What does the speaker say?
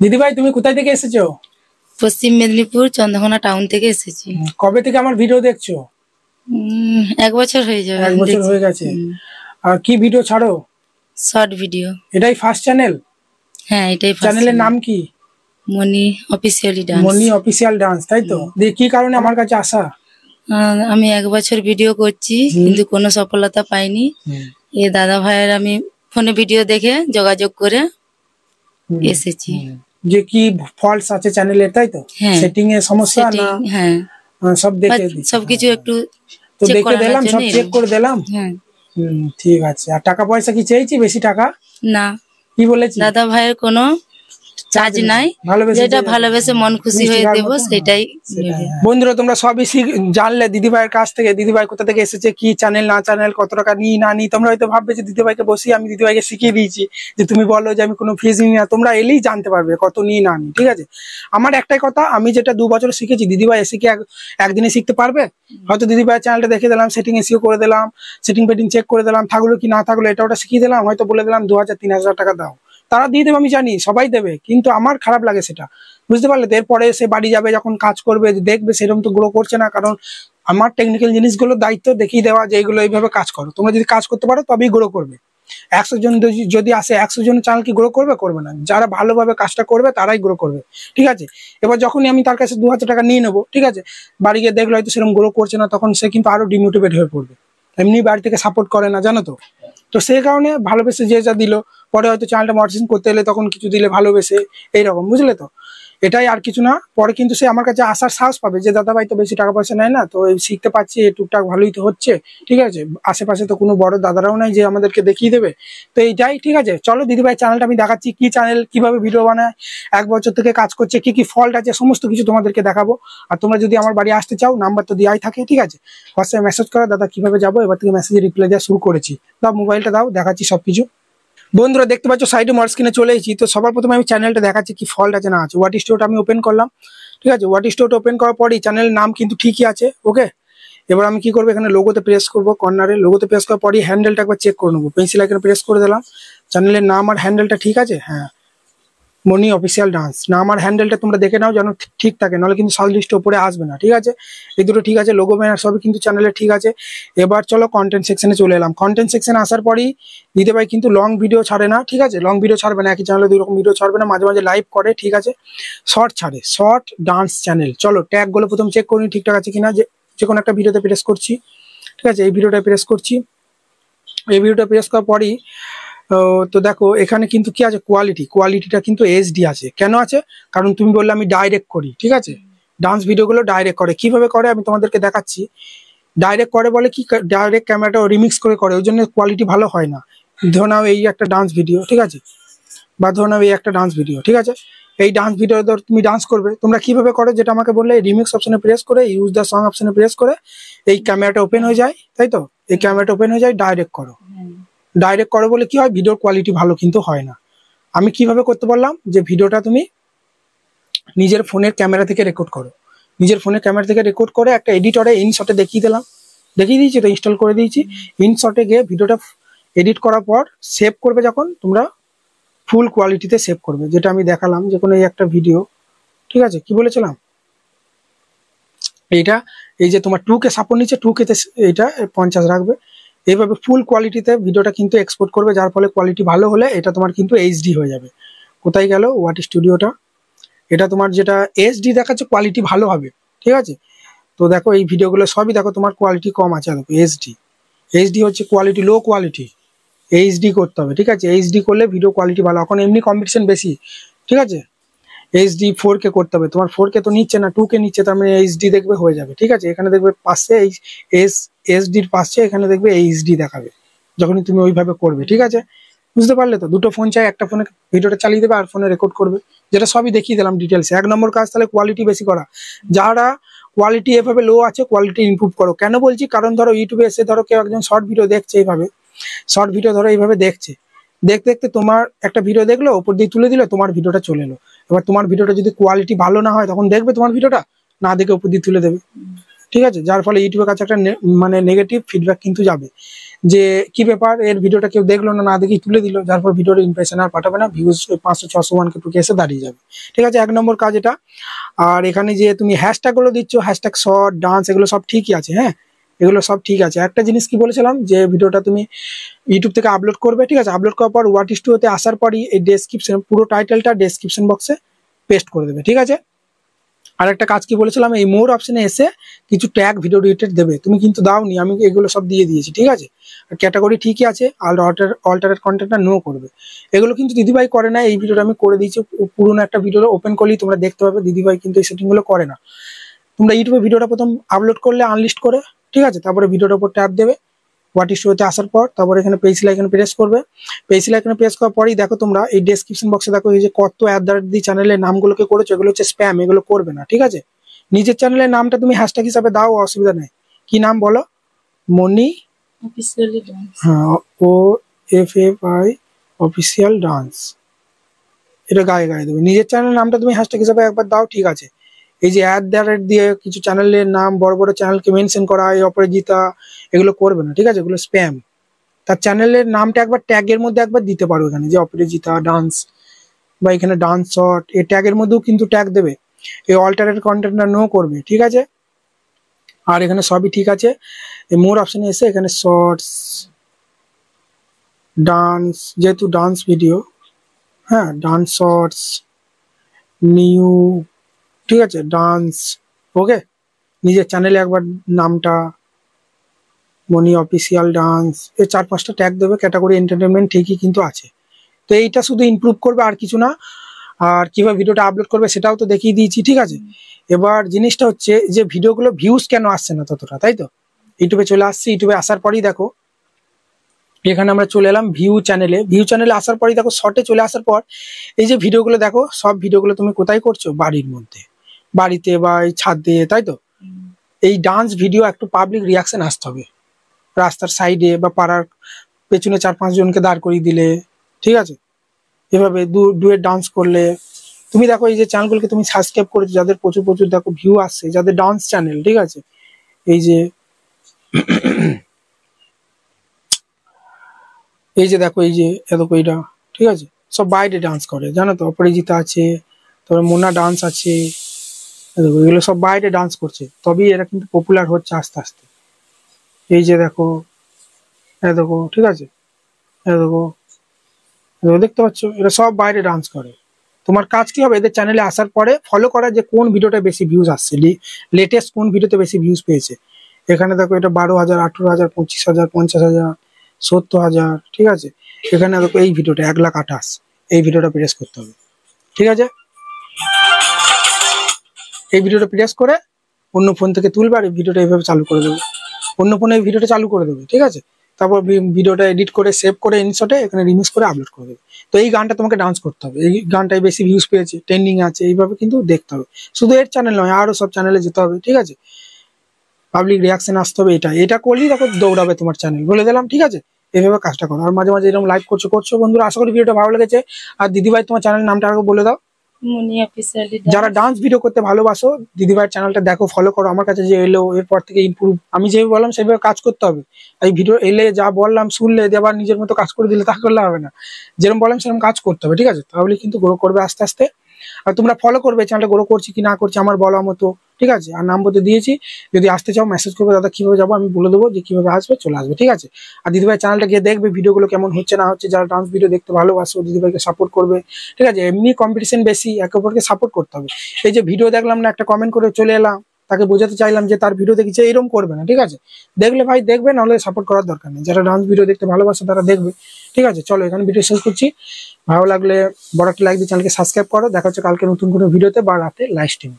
দিদিভাই তুমি কোথায় থেকে এসেছো? পশ্চিম মেদিনীপুর চন্দ্রকোনা টাউন থেকে এসেছি। কবে থেকে আমার ভিডিও দেখছো? 1 বছর হয়ে যাবে। 1 বছর হয়ে গেছে। আর কি ভিডিও ছাড়ো? Short video. এটাই ফার্স্ট চ্যানেল? হ্যাঁ, এটাই ফার্স্ট। চ্যানেলের নাম কি? মনি অফিসিয়ালি ডান্স। মনি অফিসিয়াল ডান্স, তাই তো? দিয়ে কি কারণে আমার কাছে আসা? আমি 1 বছর ভিডিও করছি কিন্তু কোনো সফলতা পাইনি। এই দাদা ভাইয়ের আমি ফোনে ভিডিও দেখে যোগাযোগ করে এসেছি। যে কি ফল্টস আছে চ্যানেলে, তাই তো? সেটিং এ সমস্যা না? হ্যাঁ, সব দেখে সবকিছু একটু তো দেখে দিলাম, সব চেক করে দিলাম। হ্যাঁ, ঠিক আছে। আর টাকা পয়সা কি চেয়েছি বেশি টাকা? না। কি বলেছি? দাদা ভাইয়ের কোনো চার্জ নাই, যেটা ভালোবেসে মন খুশি হয়ে দেবো সেটাই। বন্ধুরা তোমরা সবই জানলে দিদিভাইয়ের কাছ থেকে। দিদিভাই কোথা থেকে এসেছে, কি চ্যানেল না চ্যানেল, কত টাকা নিই না নিই। তোমরা হয়তো ভাববে যে দিদিভাইকে বসিয়ে আমি দিদিভাইকে শিখিয়ে দিয়েছি, যে তুমি বলো যে আমি কোনো ফিজ নিই না। তোমরা এলেই জানতে পারবে কত নিই না নিই। ঠিক আছে, আমার একটাই কথা, আমি যেটা 2 বছর শিখেছি দিদিভাই এসে কি একদিনে শিখতে পারবে? হয়তো দিদিভাইয়ের চ্যানেলটা দেখে দিলাম, সেটিং এসিও করে দিলাম, সেটিং পেটিং চেক করে দিলাম, থাকলো কি না থাকলো এটা ওটা শিখিয়ে দিলাম, হয়তো বলে দিলাম 2000-3000 টাকা দাও, তারা দিয়ে দেবে, আমি জানি সবাই দেবে, কিন্তু আমার খারাপ লাগে সেটা, বুঝতে পারলে তো? এরপরে সে বাড়ি যাবে, যখন কাজ করবে দেখবে সেরকম তো গ্রো করছে না। কারণ আমার টেকনিক্যাল জিনিসগুলোর দায়িত্ব দেখিয়ে দেওয়া যে এইগুলো এইভাবে কাজ করো। তোমরা যদি কাজ করতে পারো তবেই গ্রো করবে। 100 জন যদি আসে, 100 জন চ্যানেল কি গ্রো করবে? করবে না। যারা ভালোভাবে কাজটা করবে তারাই গ্রো করবে। ঠিক আছে, এবার যখনই আমি তার কাছে 2000 টাকা নিয়ে নেবো, ঠিক আছে, বাড়ি গিয়ে দেখলো হয়তো সেরকম গ্রো করছে না, তখন সে কিন্তু আরো ডিমোটিভেট হয়ে পড়বে। এমনি বাড়ি থেকে সাপোর্ট করে না, জানো তো? তো সেই কারণে ভালোবেসে যে যা দিল, পরে হয়তো চ্যানেলটা মডিফিকেশন করতে এলে তখন কিছু দিলে ভালোবেসে, এইরকম, বুঝলে তো? এটাই, আর কিছু না। পরে কিন্তু সে আমার কাছে আসার সাহস পাবে যে দাদা ভাই তো বেশি টাকা পয়সা নেয় না, তো শিখতে পাচ্ছি, টুকটাক ভালোই তো হচ্ছে। ঠিক আছে, আশেপাশে তো কোনো বড় দাদারাও নাই যে আমাদেরকে দেখিয়ে দেবে। তো এইটাই, ঠিক আছে। চলো দিদিভাই চ্যানেলটা আমি দেখাচ্ছি, কি চ্যানেল, কিভাবে ভিডিও বানায়, 1 বছর থেকে কাজ করছে, কি কি ফল্ট আছে, সমস্ত কিছু তোমাদেরকে দেখাবো। আর তোমরা যদি আমার বাড়ি আসতে চাও, নাম্বার তো দেওয়াই থাকে। ঠিক আছে, হোয়াটসঅ্যাপে মেসেজ করো, দাদা কিভাবে যাবো। এবার থেকে মেসেজে রিপ্লাই দেওয়া শুরু করেছি। দাও মোবাইলটা, দাও, দেখাচ্ছি সবকিছু। বন্ধুরা দেখতে পাচ্ছ সাইডে মোর স্ক্রিনে চলে এসেছি। তো সবার প্রথমে আমি চ্যানেলটা দেখাচ্ছি কি ফল্ট আছে না আছে। ওয়াট স্টোরটা আমি ওপেন করলাম। ঠিক আছে, ওয়াট স্টোরটা ওপেন করার পরই চ্যানেলের নাম কিন্তু ঠিকই আছে। ওকে, এবার আমি কি করবো, এখানে লোগোতে প্রেস করবো, কর্নারে লোগোতে প্রেস করার পরই হ্যান্ডেলটা একবার চেক করে নেবো। পেন্সিল আইকনে প্রেস করে দিলাম, চ্যানেলের নাম আর হ্যান্ডেলটা ঠিক আছে। হ্যাঁ, মনি অফিসিয়াল ডান্স নাম আর হ্যান্ডেলটা তোমরা দেখে নাও যেন ঠিক থাকে, নাহলে কিন্তু সার্চ লিস্টে উপরে আসবে না। ঠিক আছে, এই দুটো ঠিক আছে, লোগো ব্যানার সবই কিন্তু চ্যানেলে ঠিক আছে। এবার চলো কন্টেন্ট সেকশনে চলে এলাম। কন্টেন্ট সেকশনে আসার পরই দিদিভাই কিন্তু লং ভিডিও ছাড়ে না। ঠিক আছে, লং ভিডিও ছাড়বে না, একই চ্যানেলে 2 রকম ভিডিও ছাড়বে না, মাঝে মাঝে লাইভ করে। ঠিক আছে, শর্ট ছাড়ে, শর্ট ডান্স চ্যানেল। চলো ট্যাগগুলো প্রথম চেক করি ঠিকঠাক আছে কিনা। যে কোনো একটা ভিডিওতে প্রেস করছি। ঠিক আছে, এই ভিডিওটা প্রেস করছি। এই ভিডিওটা প্রেস করার পরই তো দেখো এখানে কিন্তু কি আছে, কোয়ালিটিটা কিন্তু এইচডি আছে। কেন আছে? কারণ তুমি বললে আমি ডাইরেক্ট করি। ঠিক আছে, ডান্স ভিডিওগুলো ডাইরেক্ট করে। কিভাবে করে আমি তোমাদেরকে দেখাচ্ছি। ডাইরেক্ট করে বলে কি, ডাইরেক্ট ক্যামেরাটা রিমিক্স করে, ওই জন্য কোয়ালিটি ভালো হয় না। ধরো নাও এই একটা ডান্স ভিডিও, ঠিক আছে, বা ধরো নাও এই একটা ডান্স ভিডিও। ঠিক আছে, এই ডান্স ভিডিও ধর তুমি ডান্স করবে, তোমরা কিভাবে করো যেটা আমাকে বললে, রিমিক্স অপশনে প্রেস করে, ইউজ দ্য সং অপশনে প্রেস করে এই ক্যামেরাটা ওপেন হয়ে যায়, তাই তো? এই ক্যামেরাটা ওপেন হয়ে যায়, ডাইরেক্ট করো। ডাইরেক্ট করো বলে কি হয়, ভিডিওর কোয়ালিটি ভালো কিন্তু হয় না। আমি কিভাবে করতে বললাম, যে ভিডিওটা তুমি নিজের ফোনের ক্যামেরা থেকে রেকর্ড করো। নিজের ফোনের ক্যামেরা থেকে রেকর্ড করে একটা এডিটরে ইনশটে দেখিয়ে দিয়েছি, তো ইনস্টল করে দিয়েছি। ইনশটে গিয়ে ভিডিওটা এডিট করার পর সেভ করবে, যখন তোমরা ফুল কোয়ালিটিতে সেভ করবে, যেটা আমি দেখালাম। যে কোনো এই একটা ভিডিও, ঠিক আছে, কি বলেছিলাম, এইটা এই যে তোমার 2K সাপোর্ট নিচ্ছে, 2K-তে এইটা 50 রাখবে। এইভাবে ফুল কোয়ালিটিতে ভিডিওটা কিন্তু এক্সপোর্ট করবে, যার ফলে কোয়ালিটি ভালো হলে এটা তোমার কিন্তু এইচডি হয়ে যাবে। কোথায় গেল ওয়াট স্টুডিওটা? এটা তোমার যেটা এইচডি দেখাচ্ছে কোয়ালিটি ভালো হবে। ঠিক আছে, তো দেখো এই ভিডিওগুলো সবই দেখো তোমার কোয়ালিটি কম আছে। দেখো এইচডি হচ্ছে কোয়ালিটি, লো কোয়ালিটি, এইচডি করতে হবে। ঠিক আছে, এইচডি করলে ভিডিও কোয়ালিটি ভালো। এখন এমনি কম্পিটিশন বেশি। ঠিক আছে, এইচডি 4K করতে হবে। তোমার 4K তো নিচ্ছে না, 2K নিচ্ছে, তার মানে এইচডি দেখবে হয়ে যাবে। ঠিক আছে, এখানে দেখবে পাশে এই এইচডির পাশে এখানে দেখবে এইচডি দেখাবে যখনই তুমি ওইভাবে করবে। ঠিক আছে, বুঝতে পারলে তো? দুটো ফোন চাই, একটা ফোনে ভিডিওটা চালিয়ে দেবে আর ফোনে রেকর্ড করবে, যেটা সবই দেখিয়ে দিলাম ডিটেলসে। 1 নম্বর কাজ তাহলে কোয়ালিটি বেশি করা। যারা কোয়ালিটি এভাবে লো আছে, কোয়ালিটি ইমপ্রুভ করো। কেন বলছি, কারণ ধরো ইউটিউবে এসে ধরো কেউ একজন শর্ট ভিডিও দেখছে, এইভাবে শর্ট ভিডিও ধরো এইভাবে দেখছে, দেখতে দেখতে তোমার একটা ভিডিও দেখলো, ওপর দিয়ে তুলে দিল, তোমার ভিডিওটা চলে এলো। এবার তোমার ভিডিওটা যদি কোয়ালিটি ভালো না হয়, তখন দেখবে তোমার ভিডিওটা না দেখে উপর দিয়ে তুলে দেবে। ঠিক আছে, যার ফলে ইউটিউবের কাছে একটা মানে নেগেটিভ ফিডব্যাক কিন্তু যাবে। যে কি ব্যাপার, এর ভিডিওটা কেউ দেখলো না, না দেখেই তুলে দিল, যার পর ভিডিওর ইমপ্রেশন আর পাঠাবে না, ভিউজ 500-600 1K এসে দাঁড়িয়ে যাবে। ঠিক আছে, 1 নম্বর কাজ এটা। আর এখানে যে তুমি হ্যাশট্যাগ গুলো দিচ্ছ, হ্যাশট্যাগ শর্ট, ডান্স, এগুলো সব ঠিকই আছে। হ্যাঁ, এগুলো সব ঠিক আছে। একটা জিনিস কি বলেছিলাম, যে ভিডিওটা তুমি ইউটিউব থেকে আপলোড করবে, ঠিক আছে, আপলোড করার পর What is to তে আসার পরই এই ডেসক্রিপশন, পুরো টাইটেলটা ডেসক্রিপশন বক্সে পেস্ট করে দেবে। ঠিক আছে, আর একটা কাজ কি বলেছিলাম, এই মোর অপশনে এসে কিছু ট্যাগ ভিডিও রিলেটেড দেবে, তুমি কিন্তু দাওনি, আমি এগুলো সব দিয়ে দিয়েছি। ঠিক আছে, আর ক্যাটাগরি ঠিকই আছে, আর অল্টারেট কন্টেন্টটা নো করবে। এগুলো কিন্তু দিদিভাই করে না, এই ভিডিওটা আমি করে দিয়েছি। পুরোনো একটা ভিডিও ওপেন করলেই তোমরা দেখতে পাবে দিদিভাই কিন্তু এই সেটিংগুলো করে না। তোমরা ইউটিউবে ভিডিওটা প্রথম আপলোড করলে আনলিস্ট করে, ঠিক আছে, তারপরে ভিডিওটার উপর ট্যাপ দেবে, What is to তে আসার পর তারপরে এখানে পেন্সিল আইকনে প্রেস করবে। পেন্সিল আইকনে প্রেস করার পরেই দেখো তোমরা এই ডেসক্রিপশন বক্সে দেখো এই যে কত @ চ্যানেলের নামগুলোকে করেছো, এগুলো হচ্ছে স্প্যাম, এগুলো করবে না। ঠিক আছে, নিজের চ্যানেলের নামটা তুমি হ্যাশট্যাগ হিসাবে দাও, অসুবিধা নেই। কি নাম বলো? মনি অফিসিয়ালি ডান্স। হ্যাঁ, OFFI অফিসিয়াল ডান্স, এটা গায়ে গায়ে দেবে। নিজের চ্যানেলের নামটা তুমি হ্যাশট্যাগ হিসাবে একবার দাও। ঠিক আছে, এই যে @ দিয়ে কিছু চ্যানেলের নাম, বড় বড় চ্যানেলকে মেনশন করা, এই অপরাজিতা, এগুলো করবে না। ঠিক আছে, এগুলো স্প্যাম। তার চ্যানেলের নামটা একবার ট্যাগের মধ্যে একবার দিতে পারো, এখানে যে অপরাজিতা ডান্স বা এখানে ডান্স শর্ট, এই ট্যাগের মধ্যেও কিন্তু ট্যাগ দেবে। এই অল্টারেট কন্টেন্টটা নো করবে। ঠিক আছে, আর এখানে সবই ঠিক আছে। এই মোর অপশনে এসে এখানে শর্টস, ডান্স, যেহেতু ডান্স ভিডিও, হ্যাঁ, ডান্স শর্টস, নিউ, ঠিক আছে, ডান্স, ওকে, নিজের চ্যানেলে একবার নামটা মনি অফিসিয়াল ডান্স, এই 4-5টা ট্যাগ দেবে। ক্যাটাগরি এন্টারটেনমেন্ট ঠিকই কিন্তু আছে। তো এইটা শুধু ইমপ্রুভ করবে, আর কিছু না। আর কিভাবে ভিডিওটা আপলোড করবে সেটাও তো দেখিয়ে দিয়েছি। ঠিক আছে, এবার জিনিসটা হচ্ছে যে ভিডিওগুলো ভিউজ কেন আসছে না ততটা, তাই তো। ইউটিউবে চলে আসছি, ইউটিউবে আসার পরেই দেখো এখানে আমরা চলে এলাম ভিউ চ্যানেলে। ভিউ চ্যানেলে আসার পরেই দেখো শর্টে চলে আসার পর এই যে ভিডিওগুলো দেখো, সব ভিডিওগুলো তুমি কোথায় করছো? বাড়ির মধ্যে, বাড়িতে বা এই ছাদে, তাই তো। এই ডান্স ভিডিও একটু পাবলিক রিয়াকশন আসতে হবে, রাস্তার সাইডে বা পাড়ার পেছনে 4-5 জনকে দাঁড় করিয়ে দিলে, ঠিক আছে, এভাবে ডুয়েট ডান্স করলে। তুমি দেখো এই যে চ্যানেলগুলোকে তুমি সাবস্ক্রাইব করেছো, যাদের প্রচুর প্রচুর দেখো ভিউ আসছে, যাদের ডান্স চ্যানেল, ঠিক আছে, এই যে এই যে দেখো এই যে দেখো এইটা, ঠিক আছে, সব বাইরে ডান্স করে, জানো তো। অপরাজিতা আছে, তারপরে মোনা ডান্স আছে, দেখো এগুলো সব বাইরে ডান্স করছে, তবেই এরা কিন্তু পপুলার হচ্ছে আস্তে আস্তে। এই যে দেখো, দেখো, ঠিক আছে, দেখো, দেখতে পাচ্ছ, এরা সব বাইরে ডান্স করে। তোমার কাজ কি হবে, এদের চ্যানেলে আসার পরে ফলো করা, যে কোন ভিডিওটা বেশি ভিউজ আসছে, লেটেস্ট কোন ভিডিওতে বেশি ভিউজ পেয়েছে। এখানে দেখো এটা 12,000, 18,000, 25,000, 50,000, 70,000, ঠিক আছে। এখানে দেখো এই ভিডিওটা 1,28,000, এই ভিডিওটা প্রেস করতে হবে। ঠিক আছে, এই ভিডিওটা প্রেস করে অন্য ফোন থেকে তুলবে, আর এই ভিডিওটা এইভাবে চালু করে দেবে, অন্য ফোনে এই ভিডিওটা চালু করে দেবে। ঠিক আছে, তারপর ভিডিওটা এডিট করে সেভ করে ইনশটে এখানে রিমিক্স করে আপলোড করে দেবে। তো এই গানটা তোমাকে ডান্স করতে হবে, এই গানটাই বেশি ভিউজ পেয়েছে, ট্রেন্ডিং আছে, এইভাবে কিন্তু দেখতে হবে। শুধু এর চ্যানেল নয়, আরো সব চ্যানেলে যেতে হবে। ঠিক আছে, পাবলিক রিয়াকশন আসতে হবে, এটা করলেই দেখো দৌড়াবে তোমার চ্যানেল, বলে দিলাম। ঠিক আছে, এইভাবে কাজটা করো। আর মাঝে মাঝে এরকম লাইভ করছো বন্ধুরা। আশা করি ভিডিওটা ভালো লেগেছে। আর দিদিভাই তোমার চ্যানেল নামটা আরো বলে দাও। মনি অফিসিয়ালি যারা ডান্স ভিডিও করতে ভালোবাসো, দিদিভাইয়ের চ্যানেলটা দেখো, ফলো করো। আমার কাছে যে এলো, এরপর থেকে ইমপ্রুভ, আমি যেভাবে বললাম সেভাবে কাজ করতে হবে। এই ভিডিও এলে যা বললাম শুনলে আবার নিজের মতো কাজ করে দিলে তা করলে হবে না, যেরকম বললাম সেরকম কাজ করতে হবে। ঠিক আছে, তাহলে কিন্তু গ্রো করবে আস্তে আস্তে। আর তোমরা ফলো করবে, চ্যানেলটা গ্রো করছি কি না করছি আমার বলা মতো। ঠিক আছে, আর নাম্বার তো দিয়েছি, যদি আসতে চাও মেসেজ করবে, দাদা কিভাবে যাবো, আমি বলে দেবো যে কিভাবে আসবে, চলে আসবে। ঠিক আছে, আর দিদিভাই চ্যানেলটা গিয়ে দেখবে ভিডিওগুলো কেমন হচ্ছে না হচ্ছে। যারা ডান্স ভিডিও দেখতে ভালোবাসো, দিদিভাইকে সাপোর্ট করবে। ঠিক আছে, এমনি কম্পিটিশন বেশি, একে অপরকে সাপোর্ট করতে হবে। এই যে ভিডিও দেখলাম না, একটা কমেন্ট করে চলে এলাম, তাকে বোঝাতে চাইলাম যে তার ভিডিও দেখেছে, এরকম করবে না। ঠিক আছে, দেখলে ভাই দেখবে, নাহলে সাপোর্ট করার দরকার নেই। যারা ডান্স ভিডিও দেখতে ভালোবাসে তারা দেখবে। ঠিক আছে, চলো এখানে ভিডিও শেষ করছি। ভালো লাগলে বড় একটা লাইক দিয়ে চ্যানেলকে সাবস্ক্রাইব করো। দেখা হচ্ছে কালকে নতুন কোনো ভিডিওতে বা রাতে লাইভ স্ট্রিমে।